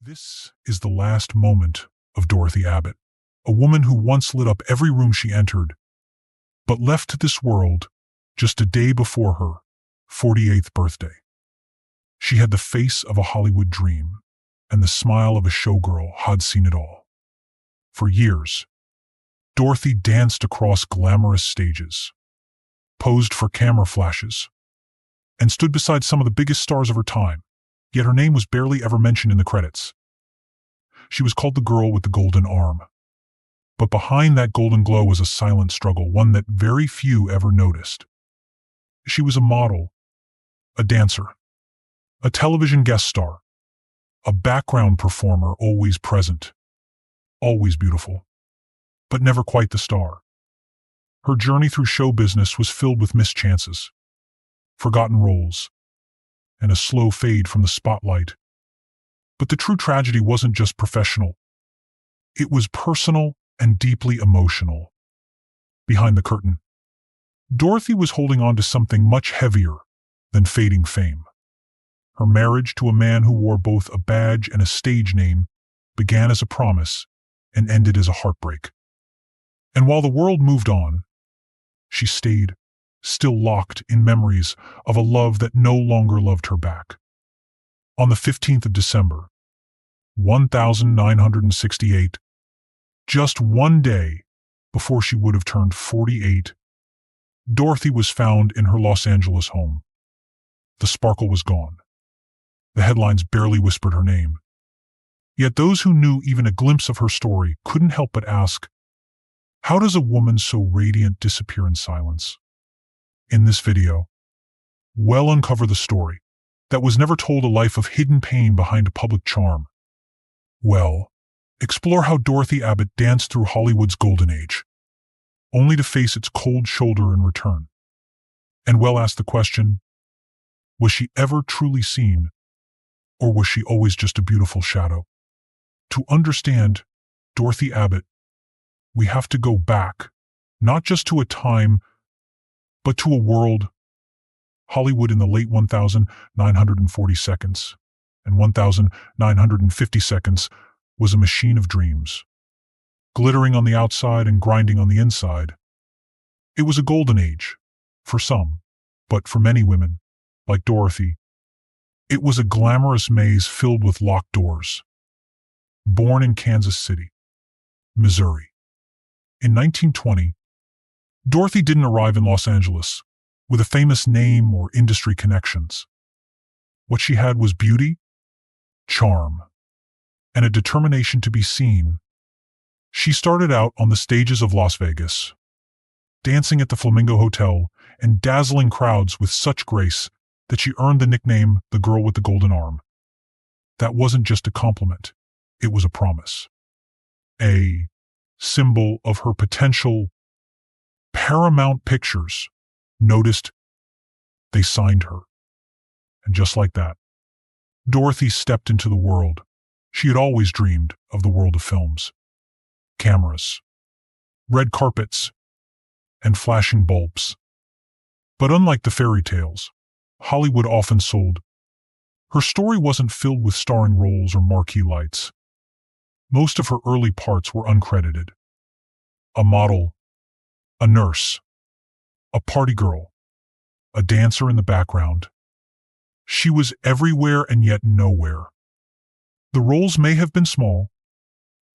This is the last moment of Dorothy Abbott, a woman who once lit up every room she entered, but left this world just a day before her 48th birthday. She had the face of a Hollywood dream and the smile of a showgirl who'd seen it all. For years, Dorothy danced across glamorous stages, posed for camera flashes, and stood beside some of the biggest stars of her time, yet her name was barely ever mentioned in the credits. She was called the girl with the golden arm. But behind that golden glow was a silent struggle, one that very few ever noticed. She was a model, a dancer, a television guest star, a background performer always present, always beautiful, but never quite the star. Her journey through show business was filled with missed chances, forgotten roles, and a slow fade from the spotlight. But the true tragedy wasn't just professional. It was personal and deeply emotional. Behind the curtain, Dorothy was holding on to something much heavier than fading fame. Her marriage to a man who wore both a badge and a stage name began as a promise and ended as a heartbreak. And while the world moved on, she stayed, still locked in memories of a love that no longer loved her back. On the 15th of December, 1968, just one day before she would have turned 48, Dorothy was found in her Los Angeles home. The sparkle was gone. The headlines barely whispered her name. Yet those who knew even a glimpse of her story couldn't help but ask, how does a woman so radiant disappear in silence? In this video, we'll uncover the story that was never told, a life of hidden pain behind a public charm. We'll explore how Dorothy Abbott danced through Hollywood's golden age, only to face its cold shoulder in return. And we'll ask the question, was she ever truly seen, or was she always just a beautiful shadow? To understand Dorothy Abbott, we have to go back, not just to a time, but to a world. Hollywood in the late 1940 seconds and 1950 seconds was a machine of dreams, glittering on the outside and grinding on the inside. It was a golden age, for some, but for many women, like Dorothy, it was a glamorous maze filled with locked doors. Born in Kansas City, Missouri, in 1920, Dorothy didn't arrive in Los Angeles with a famous name or industry connections. What she had was beauty, charm, and a determination to be seen. She started out on the stages of Las Vegas, dancing at the Flamingo Hotel and dazzling crowds with such grace that she earned the nickname the girl with the golden arm. That wasn't just a compliment, it was a promise. A symbol of her potential. Paramount Pictures noticed, they signed her. And just like that, Dorothy stepped into the world. She had always dreamed of the world of films, cameras, red carpets, and flashing bulbs. But unlike the fairy tales Hollywood often sold, her story wasn't filled with starring roles or marquee lights. Most of her early parts were uncredited. A model, a nurse, a party girl, a dancer in the background. She was everywhere and yet nowhere. The roles may have been small,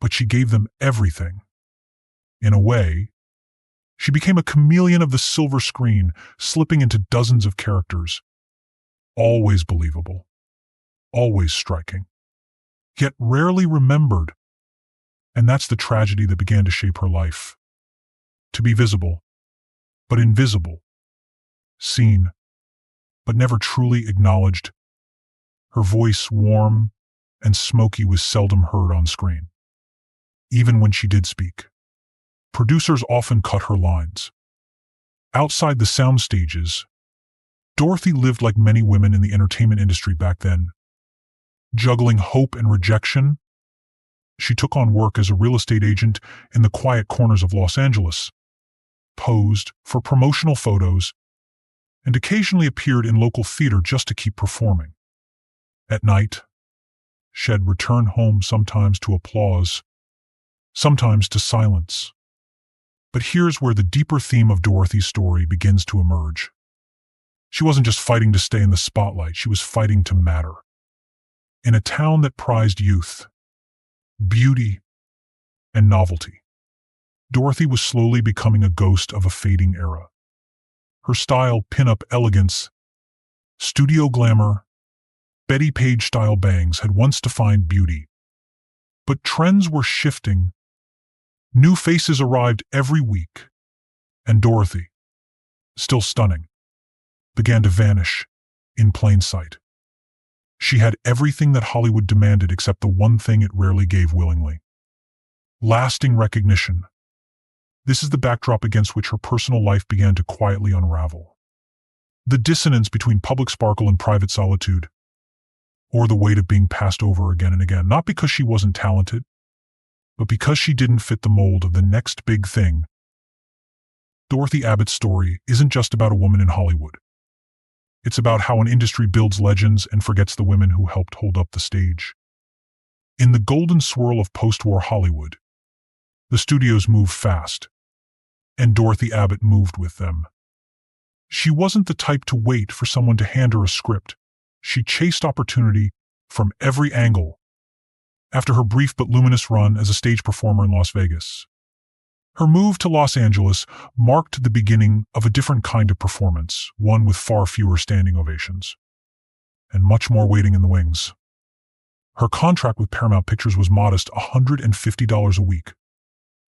but she gave them everything. In a way, she became a chameleon of the silver screen, slipping into dozens of characters. Always believable, always striking, yet rarely remembered. And that's the tragedy that began to shape her life. To be visible, but invisible. Seen, but never truly acknowledged. Her voice, warm and smoky, was seldom heard on screen. Even when she did speak, producers often cut her lines. Outside the sound stages, Dorothy lived like many women in the entertainment industry back then. Juggling hope and rejection, she took on work as a real estate agent in the quiet corners of Los Angeles, posed for promotional photos, and occasionally appeared in local theater just to keep performing. At night, She'd return home sometimes to applause, sometimes to silence. But here's where the deeper theme of Dorothy's story begins to emerge. She wasn't just fighting to stay in the spotlight, she was fighting to matter. In a town that prized youth, beauty, and novelty, Dorothy was slowly becoming a ghost of a fading era. Her style, pin-up elegance, studio glamour, Betty Page-style bangs had once defined beauty. But trends were shifting. New faces arrived every week, and Dorothy, still stunning, began to vanish in plain sight. She had everything that Hollywood demanded except the one thing it rarely gave willingly: lasting recognition. This is the backdrop against which her personal life began to quietly unravel. The dissonance between public sparkle and private solitude, or the weight of being passed over again and again, not because she wasn't talented, but because she didn't fit the mold of the next big thing. Dorothy Abbott's story isn't just about a woman in Hollywood. It's about how an industry builds legends and forgets the women who helped hold up the stage. In the golden swirl of post-war Hollywood, the studios moved fast, and Dorothy Abbott moved with them. She wasn't the type to wait for someone to hand her a script. She chased opportunity from every angle. After her brief but luminous run as a stage performer in Las Vegas, her move to Los Angeles marked the beginning of a different kind of performance, one with far fewer standing ovations, and much more waiting in the wings. Her contract with Paramount Pictures was modest, $150 a week.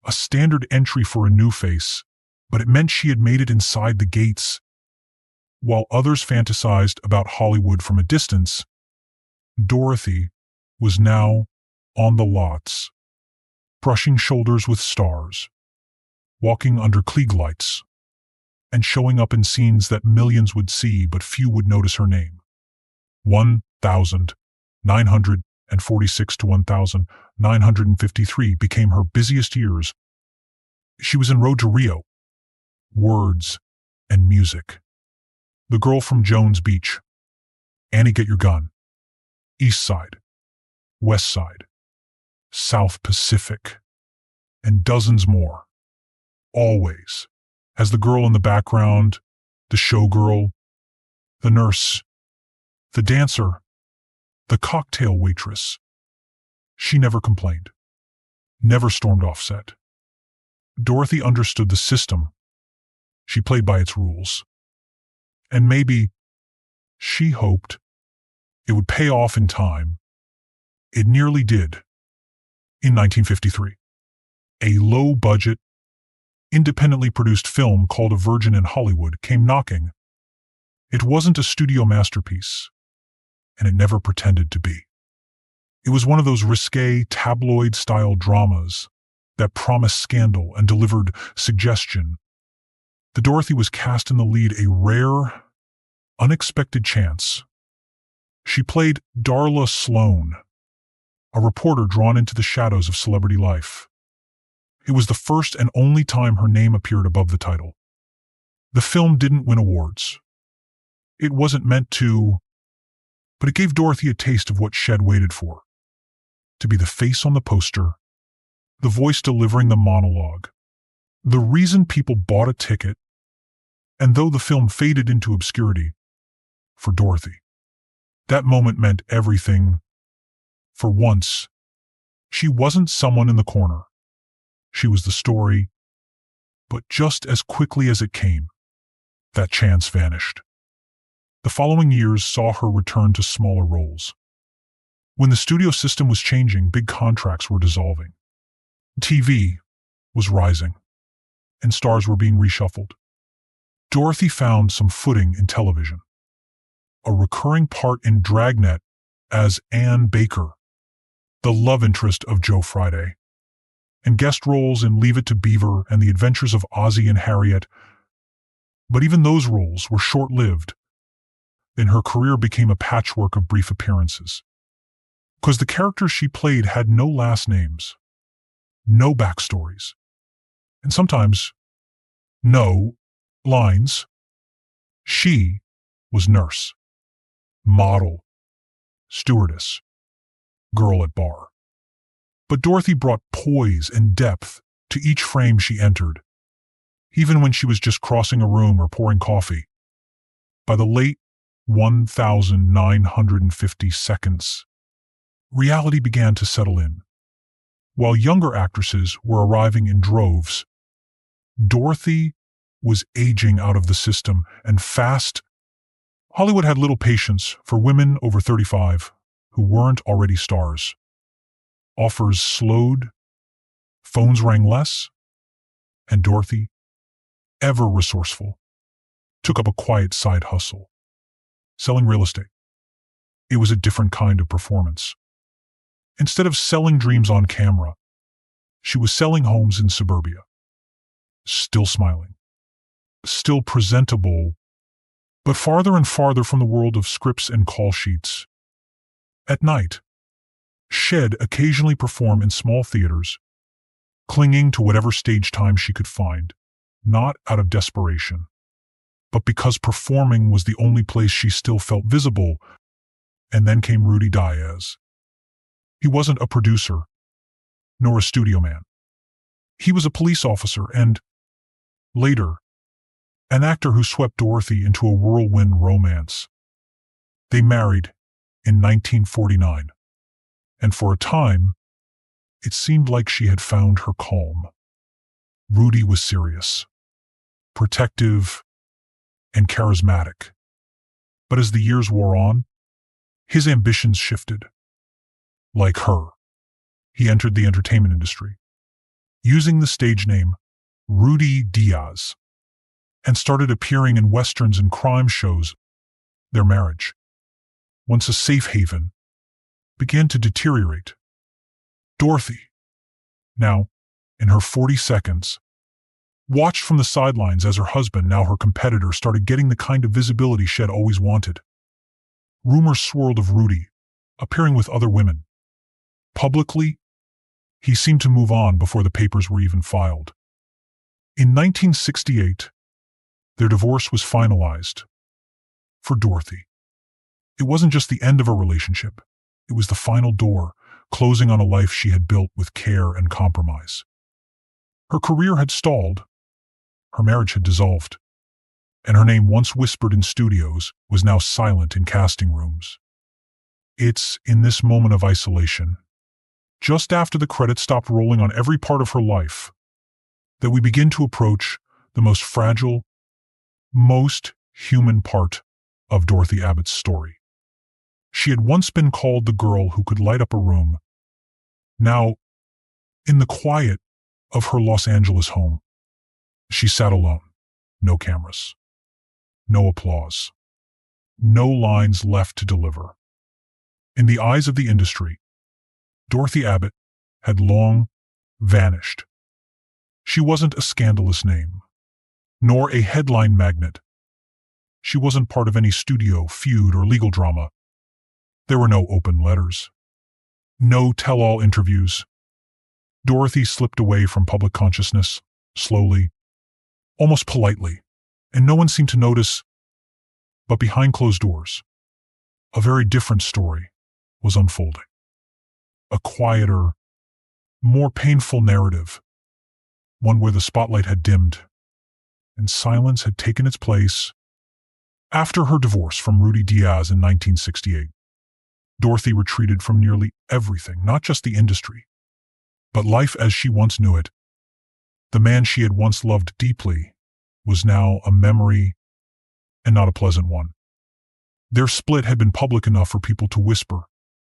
A standard entry for a new face, but it meant she had made it inside the gates. While others fantasized about Hollywood from a distance, Dorothy was now on the lots, brushing shoulders with stars, walking under Klieg lights, and showing up in scenes that millions would see but few would notice her name. 1,946 to 1,953 became her busiest years. She was in Road to Rio, Words and Music, The Girl from Jones Beach, Annie Get Your Gun, East Side, West Side, South Pacific, and dozens more. Always, as the girl in the background, the showgirl, the nurse, the dancer, the cocktail waitress. She never complained, never stormed off set. Dorothy understood the system. She played by its rules. And maybe, she hoped, it would pay off in time. It nearly did. In 1953, a low-budget, independently produced film called A Virgin in Hollywood came knocking. It wasn't a studio masterpiece, and it never pretended to be. It was one of those risque, tabloid-style dramas that promised scandal and delivered suggestion. The Dorothy was cast in the lead, a rare, unexpected chance. She played Darla Sloan, a reporter drawn into the shadows of celebrity life. It was the first and only time her name appeared above the title. The film didn't win awards. It wasn't meant to, but it gave Dorothy a taste of what she'd waited for. To be the face on the poster, the voice delivering the monologue, the reason people bought a ticket. And though the film faded into obscurity, for Dorothy, that moment meant everything. For once, she wasn't someone in the corner. She was the story. But just as quickly as it came, that chance vanished. The following years saw her return to smaller roles. When the studio system was changing, big contracts were dissolving. TV was rising, and stars were being reshuffled. Dorothy found some footing in television. A recurring part in Dragnet as Ann Baker, the love interest of Joe Friday, and guest roles in Leave It to Beaver and The Adventures of Ozzie and Harriet. But even those roles were short-lived. Then her career became a patchwork of brief appearances. Because the characters she played had no last names, no backstories, and sometimes no lines. She was nurse, model, stewardess, girl at bar. But Dorothy brought poise and depth to each frame she entered, even when she was just crossing a room or pouring coffee. By the late 1950 seconds, reality began to settle in. While younger actresses were arriving in droves, Dorothy was aging out of the system, and fast. Hollywood had little patience for women over 35 who weren't already stars. Offers slowed, phones rang less, and Dorothy, ever resourceful, took up a quiet side hustle, selling real estate. It was a different kind of performance. Instead of selling dreams on camera, she was selling homes in suburbia. Still smiling, still presentable, but farther and farther from the world of scripts and call sheets. At night, she'd occasionally perform in small theaters, clinging to whatever stage time she could find, not out of desperation, but because performing was the only place she still felt visible. And then came Rudy Diaz. He wasn't a producer, nor a studio man. He was a police officer and, later, an actor who swept Dorothy into a whirlwind romance. They married in 1949, and for a time, it seemed like she had found her calm. Rudy was serious, protective, and charismatic. But as the years wore on, his ambitions shifted. Like her, he entered the entertainment industry, using the stage name Rudy Diaz, and started appearing in westerns and crime shows. Their marriage, once a safe haven, began to deteriorate. Dorothy, now in her 42nd, watched from the sidelines as her husband, now her competitor, started getting the kind of visibility she'd always wanted. Rumors swirled of Rudy appearing with other women. Publicly, he seemed to move on before the papers were even filed. In 1968, their divorce was finalized. For Dorothy, it wasn't just the end of a relationship. It was the final door, closing on a life she had built with care and compromise. Her career had stalled. Her marriage had dissolved. And her name, once whispered in studios, was now silent in casting rooms. It's in this moment of isolation, just after the credits stopped rolling on every part of her life, that we begin to approach the most fragile, most human part of Dorothy Abbott's story. She had once been called the girl who could light up a room. Now, in the quiet of her Los Angeles home, she sat alone. No cameras, no applause, no lines left to deliver. In the eyes of the industry, Dorothy Abbott had long vanished. She wasn't a scandalous name, nor a headline magnet. She wasn't part of any studio feud or legal drama. There were no open letters, no tell-all interviews. Dorothy slipped away from public consciousness, slowly, almost politely, and no one seemed to notice. But behind closed doors, a very different story was unfolding. A quieter, more painful narrative, one where the spotlight had dimmed and silence had taken its place. After her divorce from Rudy Diaz in 1968, Dorothy retreated from nearly everything, not just the industry, but life as she once knew it. The man she had once loved deeply was now a memory, and not a pleasant one. Their split had been public enough for people to whisper,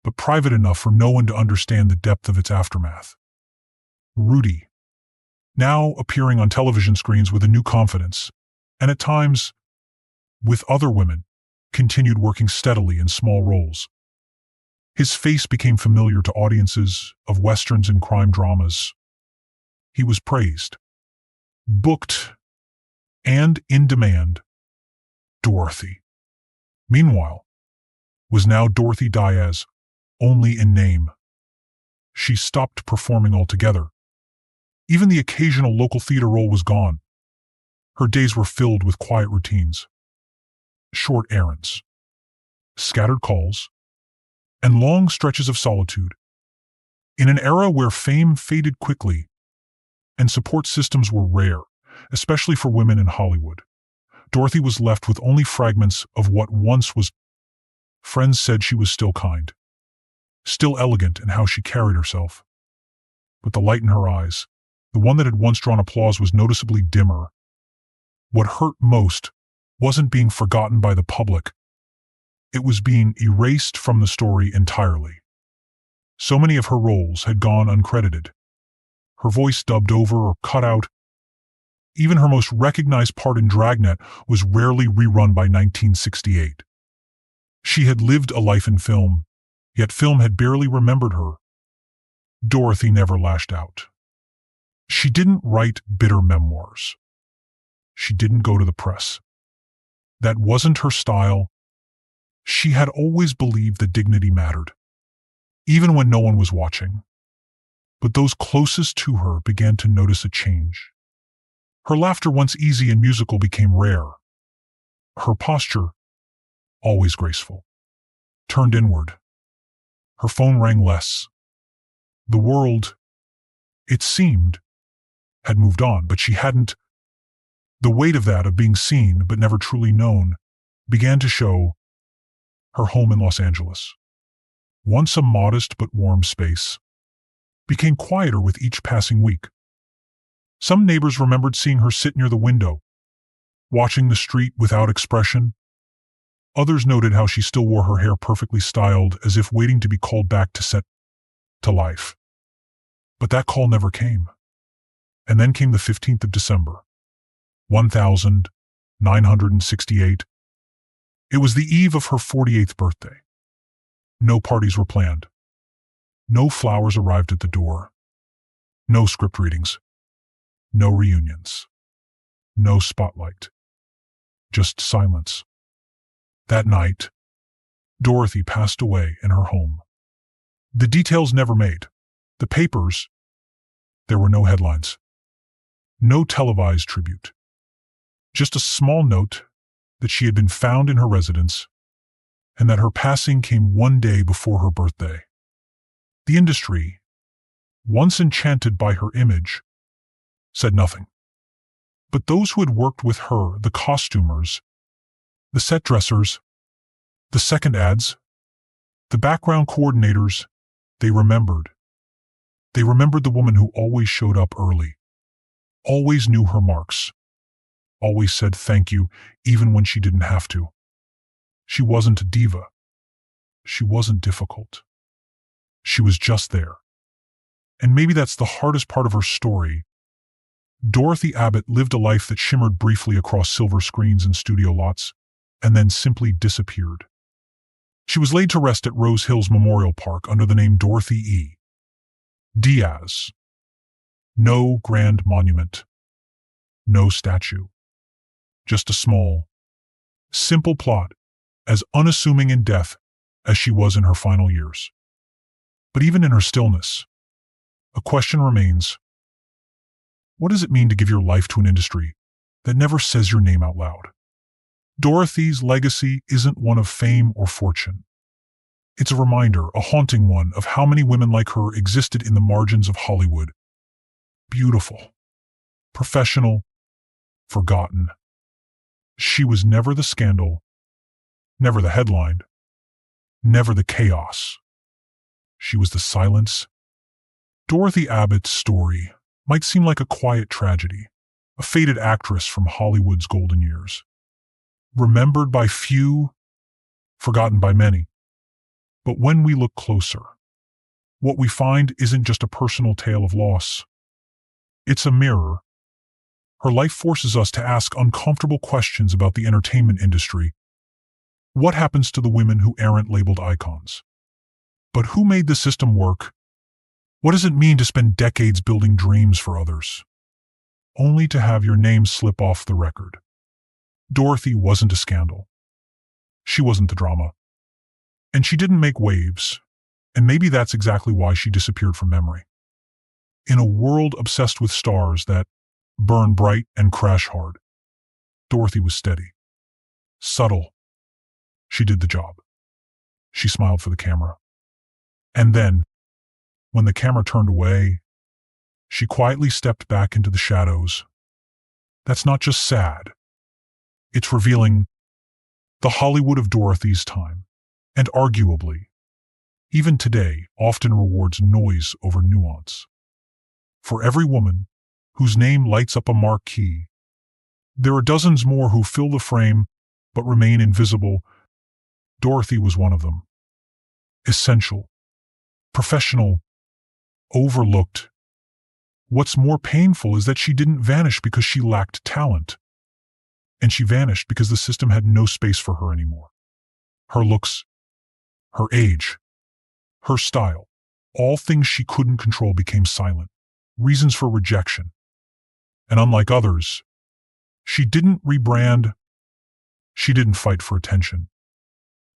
but private enough for no one to understand the depth of its aftermath. Rudy, now appearing on television screens with a new confidence, and at times, with other women, continued working steadily in small roles. His face became familiar to audiences of westerns and crime dramas. He was praised, booked, and in demand. Dorothy, meanwhile, was now Dorothy Diaz, only in name. She stopped performing altogether. Even the occasional local theater role was gone. Her days were filled with quiet routines, short errands, scattered calls, and long stretches of solitude. In an era where fame faded quickly and support systems were rare, especially for women in Hollywood, Dorothy was left with only fragments of what once was. Friends said she was still kind, still elegant in how she carried herself. But the light in her eyes, the one that had once drawn applause, was noticeably dimmer. What hurt most wasn't being forgotten by the public. It was being erased from the story entirely. So many of her roles had gone uncredited, her voice dubbed over or cut out. Even her most recognized part in Dragnet was rarely rerun by 1968. She had lived a life in film, yet film had barely remembered her. Dorothy never lashed out. She didn't write bitter memoirs. She didn't go to the press. That wasn't her style. She had always believed that dignity mattered, even when no one was watching. But those closest to her began to notice a change. Her laughter, once easy and musical, became rare. Her posture, always graceful, turned inward. Her phone rang less. The world, it seemed, had moved on, but she hadn't. The weight of that, of being seen but never truly known, began to show. Her home in Los Angeles, once a modest but warm space, became quieter with each passing week. Some neighbors remembered seeing her sit near the window, watching the street without expression. Others noted how she still wore her hair perfectly styled, as if waiting to be called back to life. But that call never came. And then came the 15th of December, 1968. It was the eve of her 48th birthday. No parties were planned. No flowers arrived at the door. No script readings. No reunions. No spotlight. Just silence. That night, Dorothy passed away in her home. The details never made. The papers, there were no headlines. No televised tribute. Just a small note that she had been found in her residence and that her passing came one day before her birthday. The industry, once enchanted by her image, said nothing. But those who had worked with her, the costumers, the set dressers, the second ads, the background coordinators, they remembered. They remembered the woman who always showed up early, always knew her marks, always said thank you even when she didn't have to. She wasn't a diva. She wasn't difficult. She was just there. And maybe that's the hardest part of her story. Dorothy Abbott lived a life that shimmered briefly across silver screens and studio lots, and then simply disappeared. She was laid to rest at Rose Hills Memorial Park under the name Dorothy E. Diaz. No grand monument. No statue. Just a small, simple plot, as unassuming in death as she was in her final years. But even in her stillness, a question remains. What does it mean to give your life to an industry that never says your name out loud? Dorothy's legacy isn't one of fame or fortune. It's a reminder, a haunting one, of how many women like her existed in the margins of Hollywood. Beautiful, professional, forgotten. She was never the scandal, never the headline, never the chaos. She was the silence. Dorothy Abbott's story might seem like a quiet tragedy, a faded actress from Hollywood's golden years. Remembered by few, forgotten by many. But when we look closer, what we find isn't just a personal tale of loss. It's a mirror. Her life forces us to ask uncomfortable questions about the entertainment industry. What happens to the women who aren't labeled icons? But who made the system work? What does it mean to spend decades building dreams for others, only to have your name slip off the record? Dorothy wasn't a scandal. She wasn't the drama. And she didn't make waves, and maybe that's exactly why she disappeared from memory. In a world obsessed with stars that burn bright and crash hard, Dorothy was steady, subtle. She did the job. She smiled for the camera. And then, when the camera turned away, she quietly stepped back into the shadows. That's not just sad. It's revealing the Hollywood of Dorothy's time, and arguably, even today, often rewards noise over nuance. For every woman whose name lights up a marquee, there are dozens more who fill the frame but remain invisible. Dorothy was one of them. Essential, professional, overlooked. What's more painful is that she didn't vanish because she lacked talent. And she vanished because the system had no space for her anymore. Her looks, her age, her style, all things she couldn't control became silent, reasons for rejection. And unlike others, she didn't rebrand, she didn't fight for attention.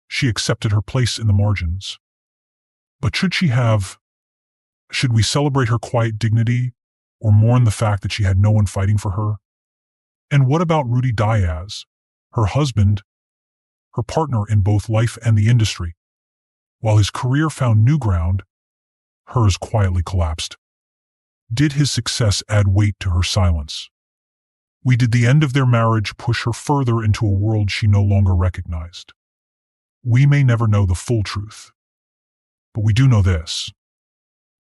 She accepted her place in the margins. But should she have? Should we celebrate her quiet dignity or mourn the fact that she had no one fighting for her? And what about Rudy Diaz, her husband, her partner in both life and the industry? While his career found new ground, hers quietly collapsed. Did his success add weight to her silence? Did the end of their marriage push her further into a world she no longer recognized? We may never know the full truth. But we do know this.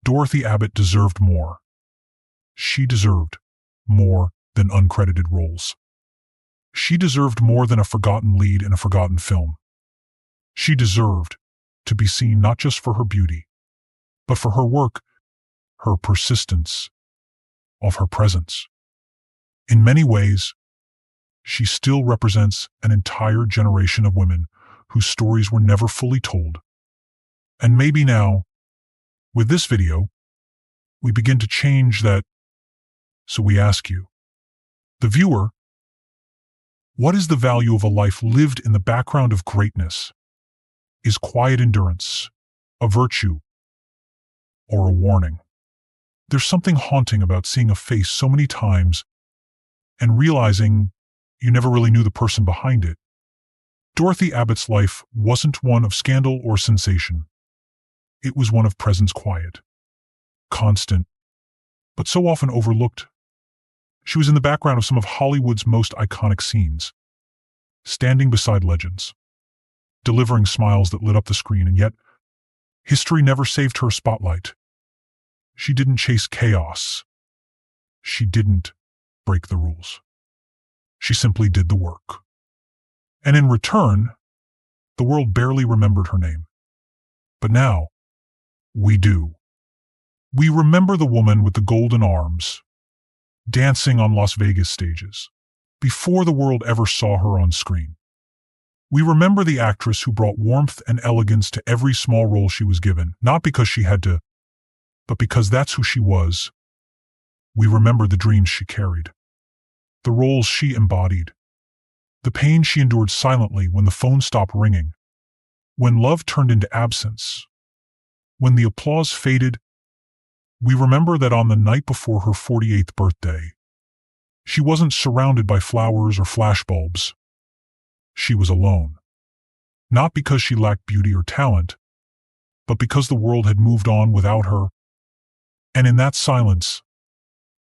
Dorothy Abbott deserved more. She deserved more than uncredited roles. She deserved more than a forgotten lead in a forgotten film. She deserved to be seen not just for her beauty, but for her work, her persistence, of her presence. In many ways, she still represents an entire generation of women whose stories were never fully told. And maybe now, with this video, we begin to change that. So we ask you, the viewer, what is the value of a life lived in the background of greatness? Is quiet endurance a virtue or a warning? There's something haunting about seeing a face so many times and realizing you never really knew the person behind it. Dorothy Abbott's life wasn't one of scandal or sensation. It was one of presence, quiet, constant, but so often overlooked. She was in the background of some of Hollywood's most iconic scenes, standing beside legends, delivering smiles that lit up the screen, and yet history never saved her spotlight. She didn't chase chaos. She didn't break the rules. She simply did the work. And in return, the world barely remembered her name. But now, we do. We remember the woman with the golden arms, dancing on Las Vegas stages, before the world ever saw her on screen. We remember the actress who brought warmth and elegance to every small role she was given, not because she had to, but because that's who she was. We remember the dreams she carried, the roles she embodied, the pain she endured silently when the phone stopped ringing, when love turned into absence, when the applause faded. We remember that on the night before her 48th birthday, she wasn't surrounded by flowers or flashbulbs. She was alone. Not because she lacked beauty or talent, but because the world had moved on without her. And in that silence,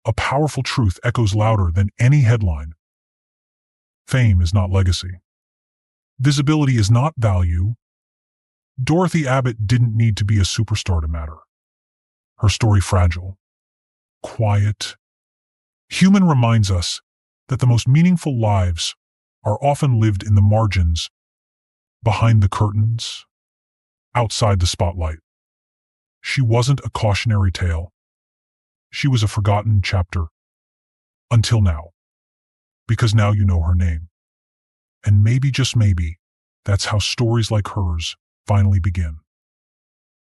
a powerful truth echoes louder than any headline. Fame is not legacy. Visibility is not value. Dorothy Abbott didn't need to be a superstar to matter. Her story, fragile, quiet, human, reminds us that the most meaningful lives are often lived in the margins, behind the curtains, outside the spotlight. She wasn't a cautionary tale. She was a forgotten chapter. Until now. Because now you know her name. And maybe, just maybe, that's how stories like hers finally begin.